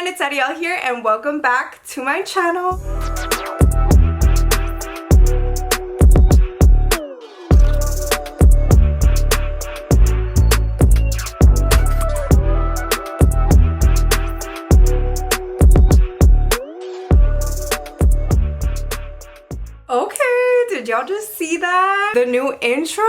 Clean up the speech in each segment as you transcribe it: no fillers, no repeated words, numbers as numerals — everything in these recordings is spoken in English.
everyone, it's Adyel here and welcome back to my channel. Okay, did y'all just see that? The new intro?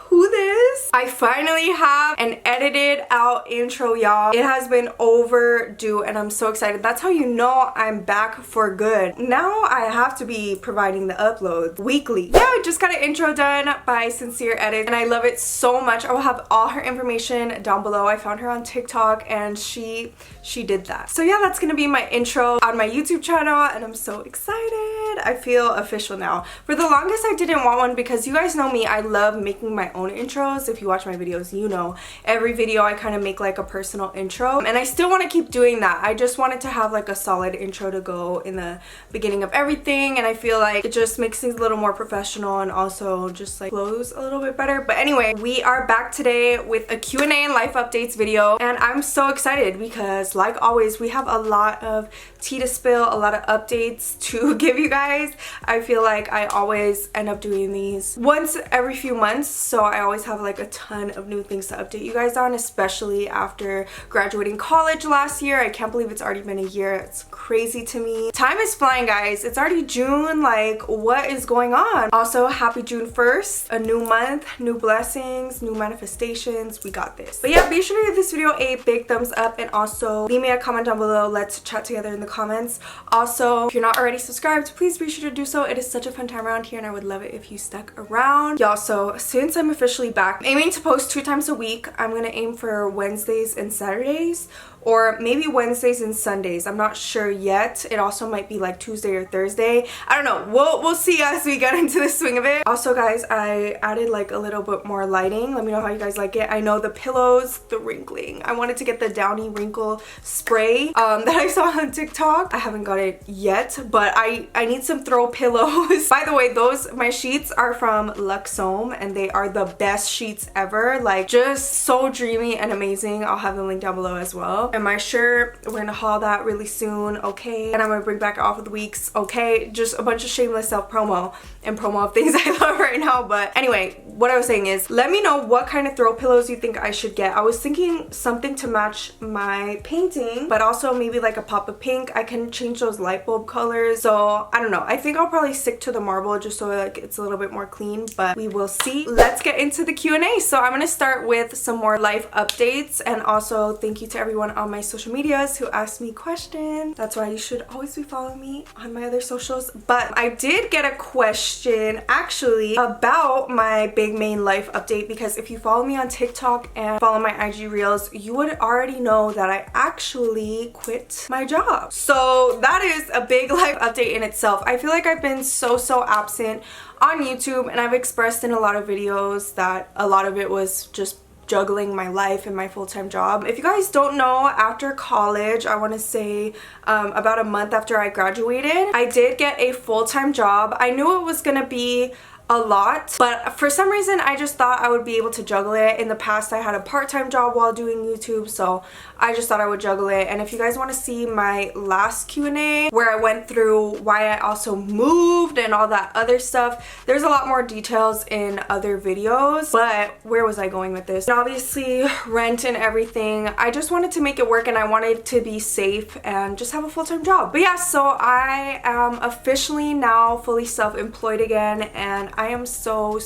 Who this? I finally have an edited out intro, y'all. It has been overdue and I'm so excited. That's how you know I'm back for good. Now I have to be providing the upload weekly. Yeah, I just got an intro done by Sincere Edit and I love it so much. I will have all her information down below. I found her on TikTok and she did that. So yeah, that's gonna be my intro on my YouTube channel and I'm so excited. I feel official now. For the longest I didn't want one because you guys know me, I love making my own intros. If you watch my videos, you know every video I kind of make like a personal intro and I still want to keep doing that. I just wanted to have like a solid intro to go in the beginning of everything and I feel like it just makes things a little more professional and also just like flows a little bit better. But anyway, we are back today with a Q&A and life updates video and I'm so excited because like always we have a lot of tea to spill, a lot of updates to give you guys. I feel like I always end up doing these once every few months, so I always have like a ton of new things to update you guys on, especially after graduating college last year. I can't believe it's already been a year. It's crazy to me. Time is flying, guys. It's already June. Like, what is going on? Also, happy June 1st. A new month, new blessings, new manifestations. We got this. But yeah, be sure to give this video a big thumbs up and also leave me a comment down below. Let's chat together in the comments. Also, if you're not already subscribed, please be sure to do so. It is such a fun time around here and I would love it if you stuck around. Y'all, so since I'm officially back, I'm aiming to post 2 times a week. I'm gonna aim for Wednesdays and Saturdays, or maybe Wednesdays and Sundays. I'm not sure yet. It also might be like Tuesday or Thursday. I don't know. We'll see as we get into the swing of it. Also, guys, I added like a little bit more lighting. Let me know how you guys like it. I know the pillows, the wrinkling. I wanted to get the Downy wrinkle spray that I saw on TikTok. I haven't got it yet, but I need some throw pillows. By the way, my sheets are from Xoxo and they are the best sheets ever. Like, just so dreamy and amazing. I'll have the link down below as well. And my shirt, we're gonna haul that really soon, okay? And I'm gonna bring back off of the weeks, okay? Just a bunch of shameless self-promo and promo of things I love right now. But anyway, what I was saying is, let me know what kind of throw pillows you think I should get. I was thinking something to match my painting, but also maybe like a pop of pink. I can change those light bulb colors. So I don't know. I think I'll probably stick to the marble just so like it's a little bit more clean, but we will see. Let's get into the Q&A. So I'm gonna start with some more life updates and also thank you to everyone on my social medias who asked me questions. That's why you should always be following me on my other socials. But I did get a question actually about my big main life update, because if you follow me on TikTok and follow my IG reels, you would already know that I actually quit my job. So that is a big life update in itself. I feel like I've been so absent on YouTube and I've expressed in a lot of videos that a lot of it was just juggling my life and my full-time job. If you guys don't know, after college, I want to say about a month after I graduated, I did get a full-time job. I knew it was gonna be a lot, but for some reason I just thought I would be able to juggle it. In the past I had a part-time job while doing YouTube, so I just thought I would juggle it. And if you guys want to see my last Q&A where I went through why I also moved and all that other stuff, there's a lot more details in other videos. But where was I going with this? And obviously rent and everything, I just wanted to make it work and I wanted to be safe and just have a full-time job. But yeah, so I am officially now fully self-employed again and I am so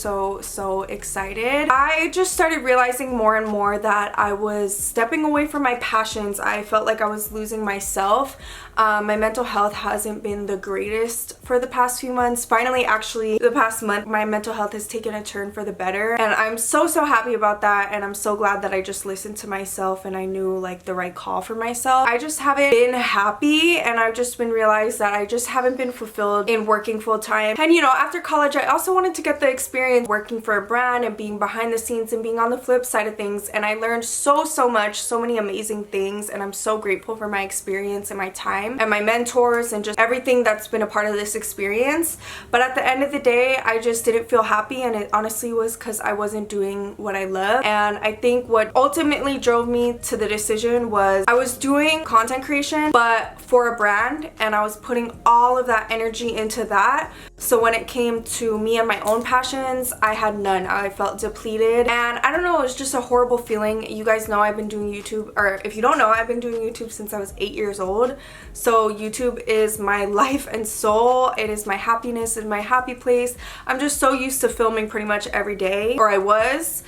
excited. I just started realizing more and more that I was stepping away from my passions. I felt like I was losing myself. My mental health hasn't been the greatest for the past few months. Finally, actually, the past month, my mental health has taken a turn for the better. And I'm so happy about that. And I'm so glad that I just listened to myself and I knew like the right call for myself. I just haven't been happy and I've just been realized that I just haven't been fulfilled in working full time. And you know, after college, I also wanted to get the experience working for a brand and being behind the scenes and being on the flip side of things, and I learned so much, so many amazing things, and I'm so grateful for my experience and my time and my mentors and just everything that's been a part of this experience. But at the end of the day, I just didn't feel happy, and it honestly was because I wasn't doing what I love. And I think what ultimately drove me to the decision was I was doing content creation but for a brand, and I was putting all of that energy into that. So when it came to me and my own passions, I had none. I felt depleted, and I don't know, it was just a horrible feeling. You guys know I've been doing YouTube, or if you don't know, I've been doing YouTube since I was 8 years old. So YouTube is my life and soul. It is my happiness and my happy place. I'm just so used to filming pretty much every day, or I was.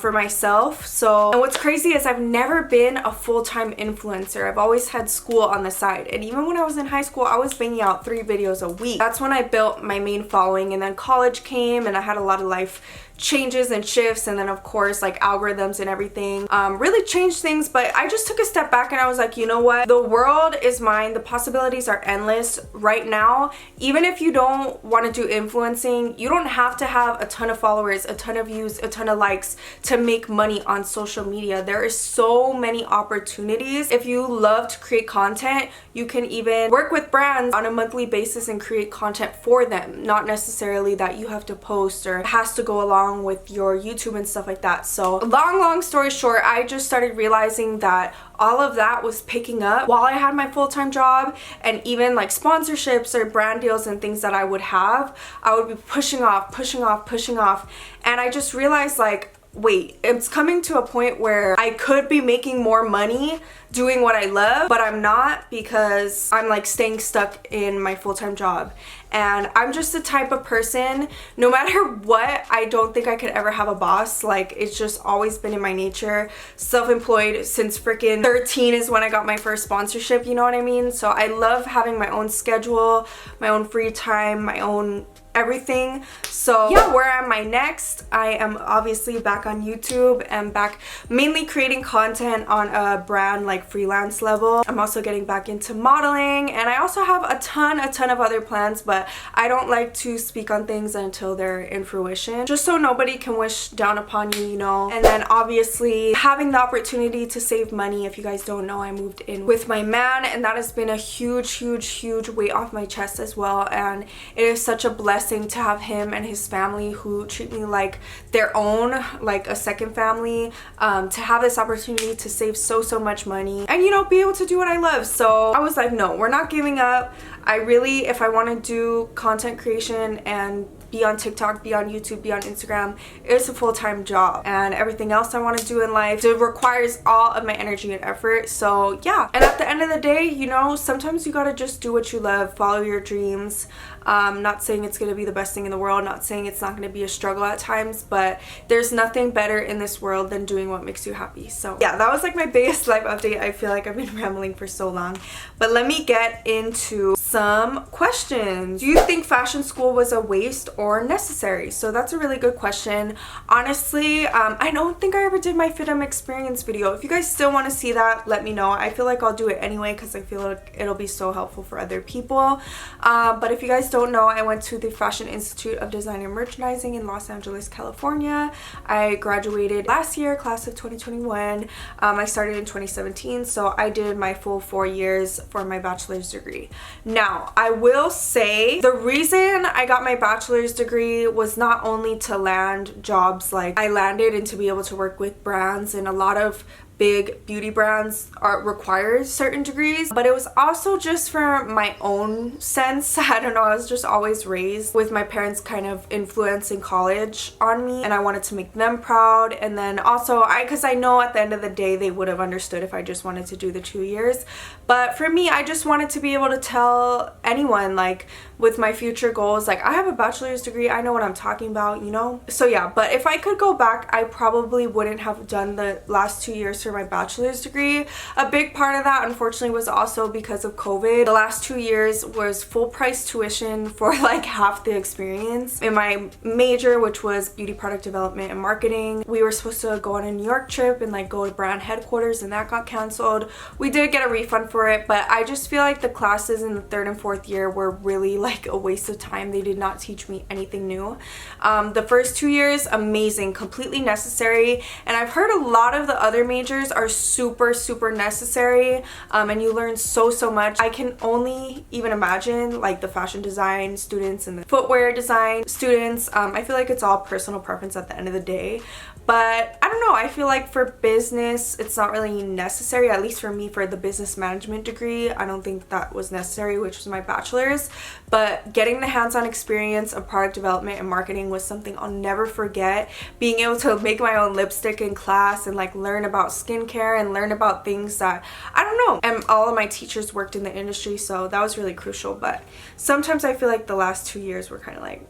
For myself. So, and what's crazy is I've never been a full-time influencer. I've always had school on the side, and even when I was in high school, I was banging out 3 videos a week. That's when I built my main following, and then college came and I had a lot of life changes and shifts, and then of course like algorithms and everything really changed things. But I just took a step back and I was like, you know what, the world is mine, the possibilities are endless right now. Even if you don't want to do influencing, you don't have to have a ton of followers, a ton of views, a ton of likes to make money on social media. There is so many opportunities. If you love to create content, you can even work with brands on a monthly basis and create content for them, not necessarily that you have to post or it has to go along with your YouTube and stuff like that. So long story short, I just started realizing that all of that was picking up while I had my full-time job, and even like sponsorships or brand deals and things that I would have, I would be pushing off, and I just realized like, wait, it's coming to a point where I could be making more money doing what I love, but I'm not, because I'm like staying stuck in my full-time job. And I'm just the type of person, no matter what, I don't think I could ever have a boss. Like, it's just always been in my nature. Self-employed since freaking 13 is when I got my first sponsorship, you know what I mean? So I love having my own schedule, my own free time, my own everything. So yeah, where am I next? I am obviously back on YouTube and back mainly creating content on a brand like freelance level. I'm also getting back into modeling, and I also have a ton of other plans, but I don't like to speak on things until they're in fruition, just so nobody can wish down upon you, you know. And then obviously having the opportunity to save money. If you guys don't know, I moved in with my man, and that has been a huge weight off my chest as well. And it is such a blessing to have him and his family who treat me like their own, like a second family, to have this opportunity to save so much money and, you know, be able to do what I love. So I was like, no, we're not giving up. I really, if I want to do content creation and be on TikTok, be on YouTube, be on Instagram, it's a full-time job, and everything else I want to do in life, it requires all of my energy and effort. So yeah, and at the end of the day, you know, sometimes you gotta just do what you love, follow your dreams. Not saying it's gonna be the best thing in the world, not saying it's not gonna be a struggle at times, but there's nothing better in this world than doing what makes you happy. So yeah, that was like my biggest life update. I feel like I've been rambling for so long, but let me get into some questions. Do you think fashion school was a waste or necessary? So that's a really good question. Honestly, I don't think I ever did my FitM experience video. If you guys still want to see that, let me know. I feel like I'll do it anyway because I feel like it'll be so helpful for other people. But if you guys don't know, I went to the Fashion Institute of Design and Merchandising in Los Angeles, California. I graduated last year, class of 2021. I started in 2017, so I did my full 4 years for my bachelor's degree. Now, I will say the reason I got my bachelor's degree was not only to land jobs like I landed and to be able to work with brands, and a lot of big beauty brands requires certain degrees, but it was also just for my own sense. I don't know, I was just always raised with my parents kind of influence in college on me, and I wanted to make them proud. And then also because I know at the end of the day they would have understood if I just wanted to do the 2 years, but for me, I just wanted to be able to tell anyone, like with my future goals, like I have a bachelor's degree, I know what I'm talking about, you know. So yeah, but if I could go back, I probably wouldn't have done the last 2 years for my bachelor's degree. A big part of that, unfortunately, was also because of COVID. The last 2 years was full price tuition for like half the experience. In my major, which was beauty product development and marketing, we were supposed to go on a New York trip and like go to brand headquarters, and that got canceled. We did get a refund for it, but I just feel like the classes in the 3rd and 4th year were really like like a waste of time. They did not teach me anything new. The first 2 years, amazing, completely necessary, and I've heard a lot of the other majors are super necessary, and you learn so much. I can only even imagine like the fashion design students and the footwear design students. I feel like it's all personal preference at the end of the day. But I don't know, I feel like for business, it's not really necessary, at least for me, for the business management degree. I don't think that was necessary, which was my bachelor's. But getting the hands-on experience of product development and marketing was something I'll never forget. Being able to make my own lipstick in class and like learn about skincare and learn about things that, I don't know. And all of my teachers worked in the industry, so that was really crucial. But sometimes I feel like the last 2 years were kind of like,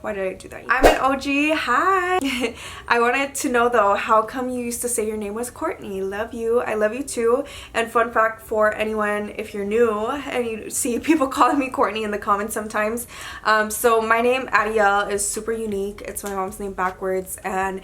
why did I do that? I'm an OG. Hi. I wanted to know though, how come you used to say your name was Courtney? Love you. I love you too. And fun fact for anyone, if you're new and you see people calling me Courtney in the comments sometimes, so my name Adyel is super unique. It's my mom's name backwards. And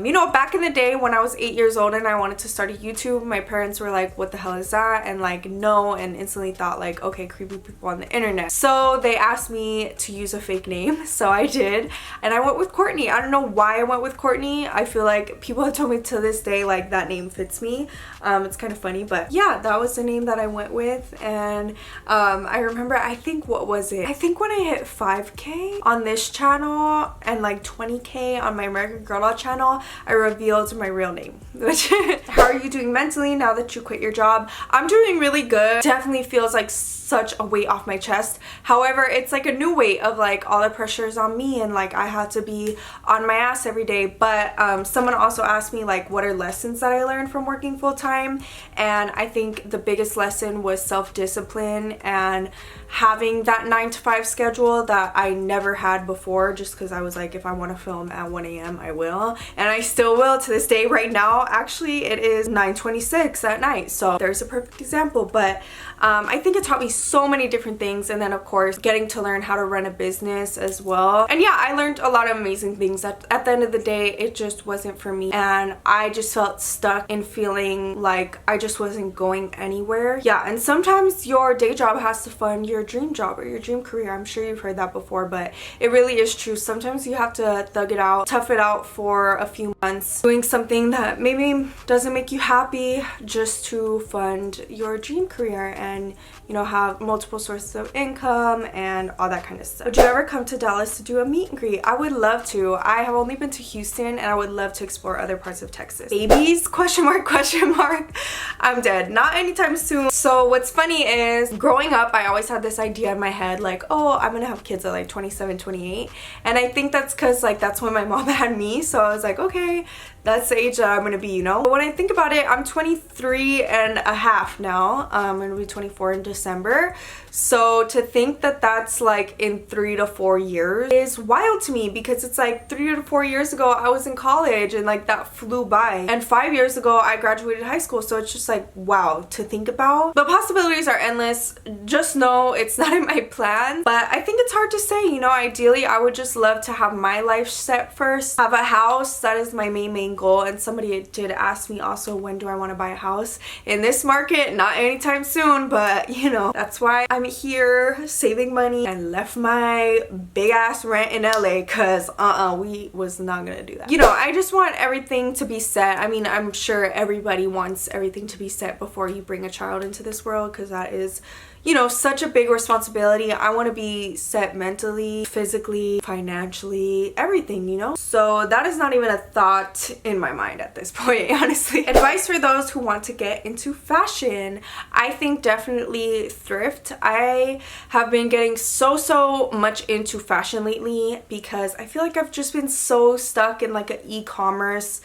you know, back in the day when I was 8 years old and I wanted to start a YouTube, my parents were like, what the hell is that? And like, no, and instantly thought like, okay, creepy people on the internet. So they asked me to use a fake name. So I did, and I went with Courtney. I don't know why I went with Courtney. I feel like people have told me to this day like that name fits me. It's kind of funny, but yeah, that was the name that I went with. And I remember, I think, what was it? I think when I hit 5K on this channel and like 20K on my American Girl Doll channel, I revealed my real name. Which, how are you doing mentally now that you quit your job? I'm doing really good. Definitely feels like such a weight off my chest. However, it's like a new weight of like all the pressures on me, and like I had to be on my ass every day. But someone also asked me like, what are lessons that I learned from working full-time? And I think the biggest lesson was self-discipline and having that 9-to-5 schedule that I never had before, just because I was like, if I want to film at 1 a.m. I will, and I still will to this day. Right now actually it is 9:26 at night, so there's a perfect example. But I think it taught me so many different things, and then of course getting to learn how to run a business as well. And yeah, I learned a lot of amazing things. At the end of the day, it just wasn't for me, and I just felt stuck in feeling like I just wasn't going anywhere. Yeah, and sometimes your day job has to fund your dream job or your dream career. I'm sure you've heard that before, but it really is true. Sometimes you have to thug it out, tough it out for a few months, doing something that maybe doesn't make you happy just to fund your dream career and, you know, have multiple sources of income and all that kind of stuff. Would you ever come to Dallas to do a meet and greet? I would love to. I have only been to Houston, and I would love to explore other parts of Texas. Babies? Question mark, question mark. I'm dead. Not anytime soon. So what's funny is, growing up, I always had this idea in my head like, oh, I'm gonna have kids at like 27, 28. And I think that's because like that's when my mom had me. So I was like, okay, that's the age that I'm gonna be, you know? But when I think about it, I'm 23 and a half now. I'm gonna be 24 in December. So to think that that's like in 3 to 4 years is wild to me, because it's like 3 to 4 years ago I was in college and like that flew by, and 5 years ago I graduated high school. So it's just like, wow, to think about. But possibilities are endless. Just know it's not in my plan. But I think it's hard to say, you know. Ideally I would just love to have my life set first, have a house. That is my main goal. And somebody did ask me also, when do I want to buy a house in this market? Not anytime soon, but you know, that's why I'm here saving money and left my big ass rent in LA, because we was not gonna do that. You know, I just want everything to be set. I mean, I'm sure everybody wants everything to be set before you bring a child into this world, because that is, you know, such a big responsibility. I want to be set mentally, physically, financially, everything, you know? So that is not even a thought in my mind at this point, honestly. Advice for those who want to get into fashion. I think definitely thrift. I have been getting so much into fashion lately, because I feel like I've just been so stuck in like an e-commerce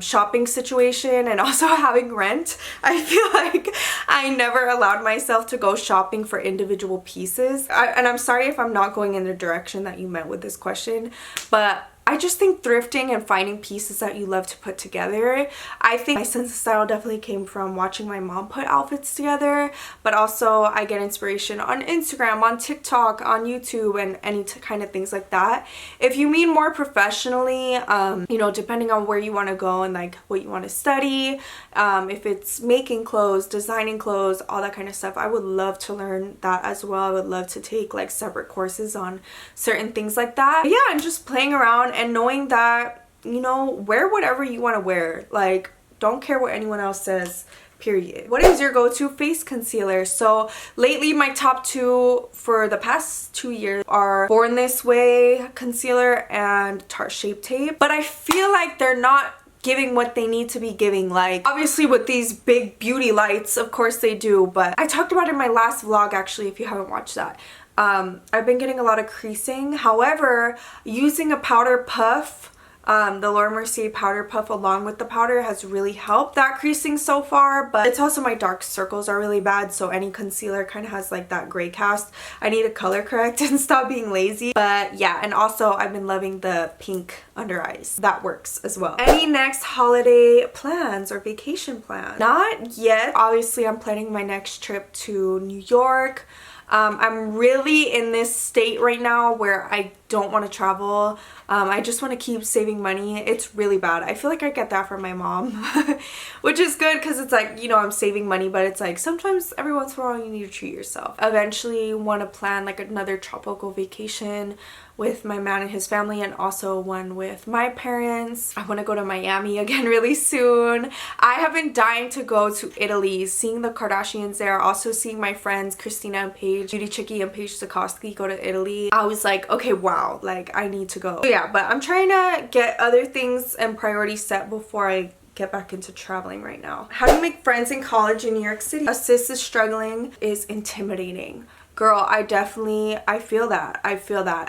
shopping situation, and also having rent. I feel like I never allowed myself to go shopping for individual pieces. And I'm sorry if I'm not going in the direction that you meant with this question, but I just think thrifting and finding pieces that you love to put together, I think my sense of style definitely came from watching my mom put outfits together, but also I get inspiration on Instagram, on TikTok, on YouTube, and any kind of things like that. If you mean more professionally, you know, depending on where you want to go and like what you want to study, if it's making clothes, designing clothes, all that kind of stuff, I would love to learn that as well. I would love to take like separate courses on certain things like that. But yeah, and just playing around and knowing that, you know, wear whatever you want to wear. Like, don't care what anyone else says, period. What is your go-to face concealer? So lately my top two for the past 2 years are Born This Way concealer and Tarte Shape Tape, but I feel like they're not giving what they need to be giving. Like, obviously with these big beauty lights, of course they do, but I talked about it in my last vlog actually, if you haven't watched that. I've been getting a lot of creasing. However, using a powder puff, the Laura Mercier powder puff along with the powder has really helped that creasing so far, but it's also my dark circles are really bad, so any concealer kind of has like that gray cast. I need to color correct and stop being lazy. But yeah, and also I've been loving the pink under eyes. That works as well. Any next holiday plans or vacation plans? Not yet. Obviously I'm planning my next trip to New York. I'm really in this state right now where I don't want to travel. I just want to keep saving money. It's really bad. I feel like I get that from my mom, which is good because it's like, you know, I'm saving money, but it's like sometimes every once in a while you need to treat yourself. Eventually want to plan like another tropical vacation with my man and his family, and also one with my parents. I want to go to Miami again really soon. I have been dying to go to Italy, seeing the Kardashians there, also seeing my friends Christina and Paige, Beauty Chicky and Paige Zukoski go to Italy. I was like, okay, wow, like I need to go. So yeah, but I'm trying to get other things and priorities set before I get back into traveling right now. How do you make friends in college in New York City? A sis is struggling is intimidating. Girl, I feel that.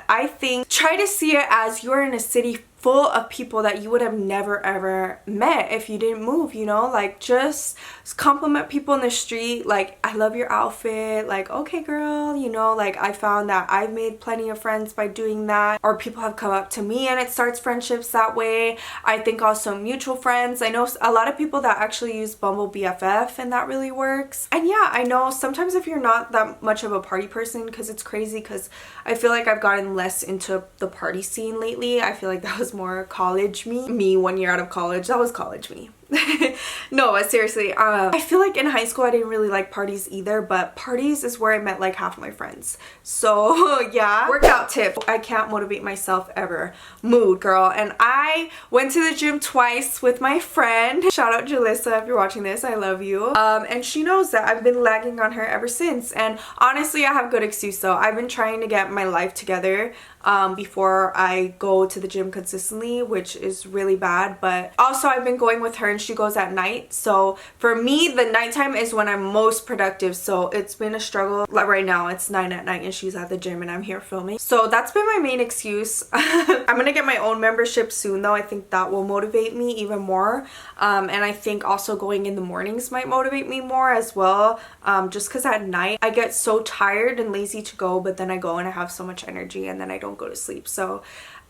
I think try to see it as you're in a city full of people that you would have never ever met if you didn't move, you know? Like, just compliment people in the street, like, I love your outfit, like, okay girl, you know? Like, I found that I've made plenty of friends by doing that, or people have come up to me and it starts friendships that way. I think also mutual friends. I know a lot of people that actually use Bumble BFF and that really works. And yeah, I know sometimes if you're not that much of a party person, because it's crazy because I feel like I've gotten less into the party scene lately. I feel like that was more college me 1 year out of college. That was college me. No, but seriously, I feel like in high school I didn't really like parties either, but parties is where I met like half of my friends. So yeah. Workout tip: I can't motivate myself ever. Mood, girl. And I went to the gym twice with my friend. Shout out Jalissa if you're watching this, I love you. And she knows that I've been lagging on her ever since, and honestly I have good excuse though. I've been trying to get my life together before I go to the gym consistently, which is really bad, but also I've been going with her and she goes at night. So for me, the nighttime is when I'm most productive. So it's been a struggle. Like right now it's 9 at night and she's at the gym and I'm here filming. So that's been my main excuse. I'm gonna get my own membership soon though. I think that will motivate me even more. And I think also going in the mornings might motivate me more as well. Just because at night I get so tired and lazy to go, but then I go and I have so much energy and then I don't go to sleep. So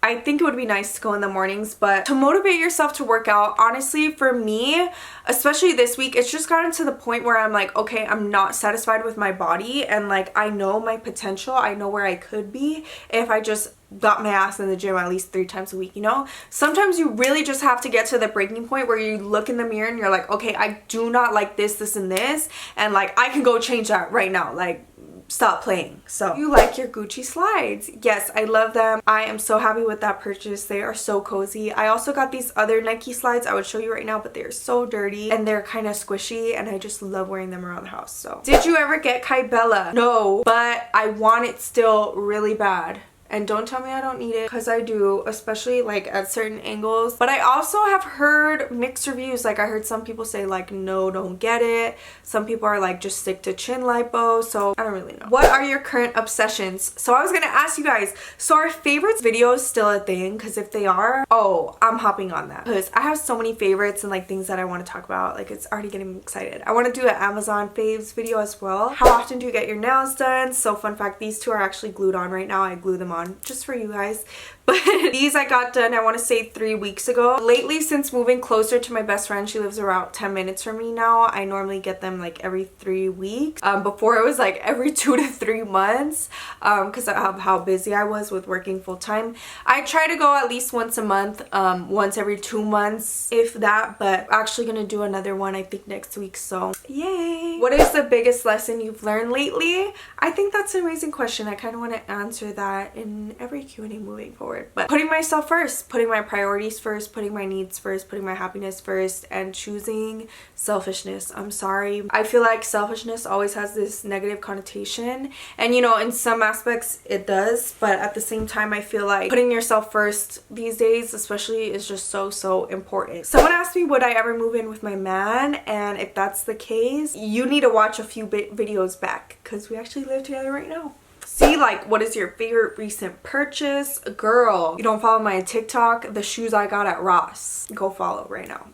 I think it would be nice to go in the mornings, but to motivate yourself to work out, honestly, for me, especially this week, it's just gotten to the point where I'm like, okay, I'm not satisfied with my body, and like I know my potential, I know where I could be if I just got my ass in the gym at least 3 times a week, you know? Sometimes you really just have to get to the breaking point where you look in the mirror and you're like, okay, I do not like this, and this, and like I can go change that right now. Like, stop playing. So you like your Gucci slides? Yes, I love them. I am so happy with that purchase. They are so cozy. I also got these other Nike slides I would show you right now, but they're so dirty and they're kind of squishy and I just love wearing them around the house. So did you ever get Kybella? No, but I want it still really bad. And don't tell me I don't need it, because I do, especially like at certain angles. But I also have heard mixed reviews. Like I heard some people say like, no, don't get it. Some people are like, just stick to chin lipo. So I don't really know. What are your current obsessions? So I was gonna ask you guys, so are favorites videos still a thing? Because if they are, oh, I'm hopping on that, because I have so many favorites and like things that I want to talk about. Like it's already getting me excited. I want to do an Amazon faves video as well. How often do you get your nails done? So fun fact, these two are actually glued on right now. I glue them on on just for you guys. But these I got done, I want to say 3 weeks ago. Lately, since moving closer to my best friend, she lives around 10 minutes from me now, I normally get them like every 3 weeks. Before it was like every 2 to 3 months because of how busy I was with working full time. I try to go at least once a month, once every 2 months, if that, but I'm actually gonna do another one I think next week, so yay. What is the biggest lesson you've learned lately? I think that's an amazing question. I kind of want to answer that in every Q&A moving forward. But putting myself first, putting my priorities first, putting my needs first, putting my happiness first, and choosing selfishness. I'm sorry. I feel like selfishness always has this negative connotation, and you know, in some aspects it does, but at the same time I feel like putting yourself first these days especially is just so important. Someone asked me would I ever move in with my man, and if that's the case, you need to watch a few videos back because we actually live together right now. See, like, what is your favorite recent purchase? Girl, you don't follow my TikTok? The shoes I got at Ross. Go follow right now.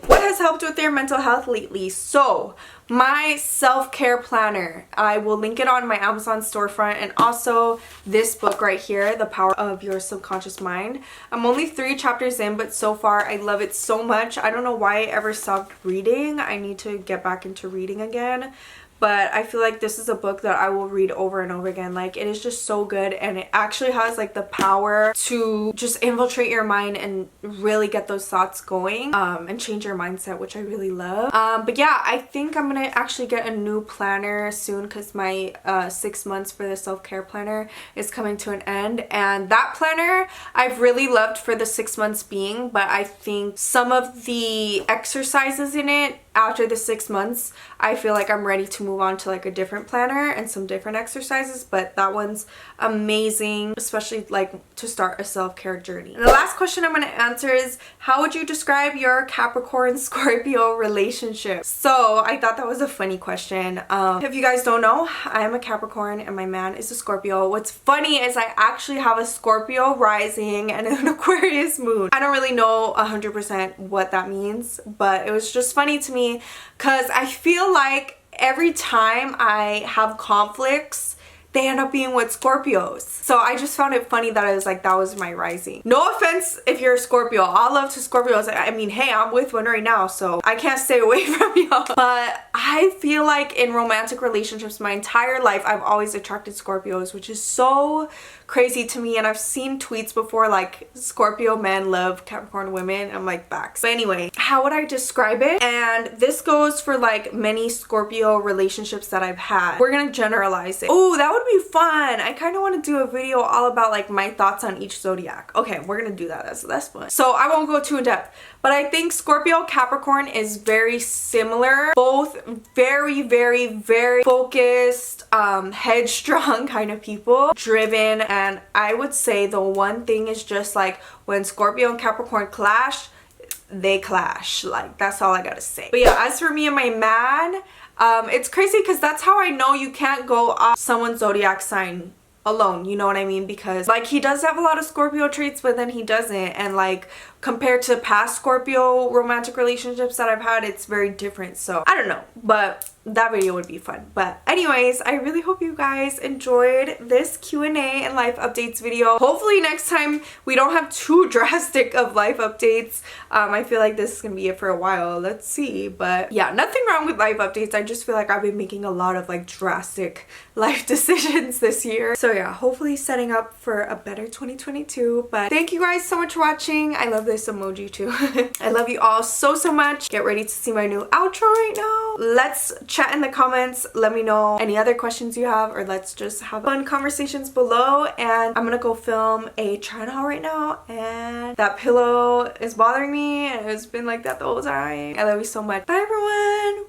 What has helped with your mental health lately? So, my self-care planner. I will link it on my Amazon storefront, and also this book right here, The Power of Your Subconscious Mind. I'm only 3 chapters in, but so far I love it so much. I don't know why I ever stopped reading. I need to get back into reading again. But I feel like this is a book that I will read over and over again. Like, it is just so good, and it actually has like the power to just infiltrate your mind and really get those thoughts going and change your mindset, which I really love. But yeah, I think I'm gonna actually get a new planner soon because my 6 months for the self-care planner is coming to an end, and that planner I've really loved for the 6 months being, but I think some of the exercises in it after the 6 months, I feel like I'm ready to move on to like a different planner and some different exercises, but that one's amazing, especially like to start a self-care journey. And the last question I'm going to answer is, how would you describe your Capricorn Scorpio relationship? So I thought that was a funny question. If you guys don't know, I am a Capricorn and my man is a Scorpio. What's funny is I actually have a Scorpio rising and an Aquarius moon. I don't really know 100% what that means, but it was just funny to me because I feel like every time I have conflicts, they end up being with Scorpios. So I just found it funny that I was like, that was my rising. No offense if you're a Scorpio. All love to Scorpios. I mean, hey, I'm with one right now, so I can't stay away from y'all. But I feel like in romantic relationships my entire life, I've always attracted Scorpios, which is so crazy to me. And I've seen tweets before like Scorpio men love Capricorn women. I'm like, facts. But anyway, how would I describe it? And this goes for like many Scorpio relationships that I've had. We're gonna generalize it. Oh, that would be fun. I kind of want to do a video all about like my thoughts on each zodiac. Okay, we're gonna do that. That's fun. So I won't go too in depth, but I think Scorpio Capricorn is very similar. Both very focused, headstrong kind of people, driven. And I would say the one thing is just like when Scorpio and Capricorn clash, they clash. Like, that's all I gotta say. But yeah, as for me and my man, it's crazy because that's how I know you can't go off someone's zodiac sign alone, you know what I mean? Because like he does have a lot of Scorpio traits, but then he doesn't, and like compared to past Scorpio romantic relationships that I've had, it's very different. So I don't know, but that video would be fun. But anyways, I really hope you guys enjoyed this Q&A and life updates video. Hopefully next time we don't have too drastic of life updates. I feel like this is gonna be it for a while. Let's see. But yeah, nothing wrong with life updates. I just feel like I've been making a lot of like drastic life decisions this year. So yeah, hopefully setting up for a better 2022. But thank you guys so much for watching. I love this emoji too. I love you all so much. Get ready to see my new outro right now. Let's chat in the comments. Let me know any other questions you have, or let's just have fun conversations below. And I'm gonna go film a try-on haul right now, and that pillow is bothering me and it's been like that the whole time. I love you so much. Bye everyone.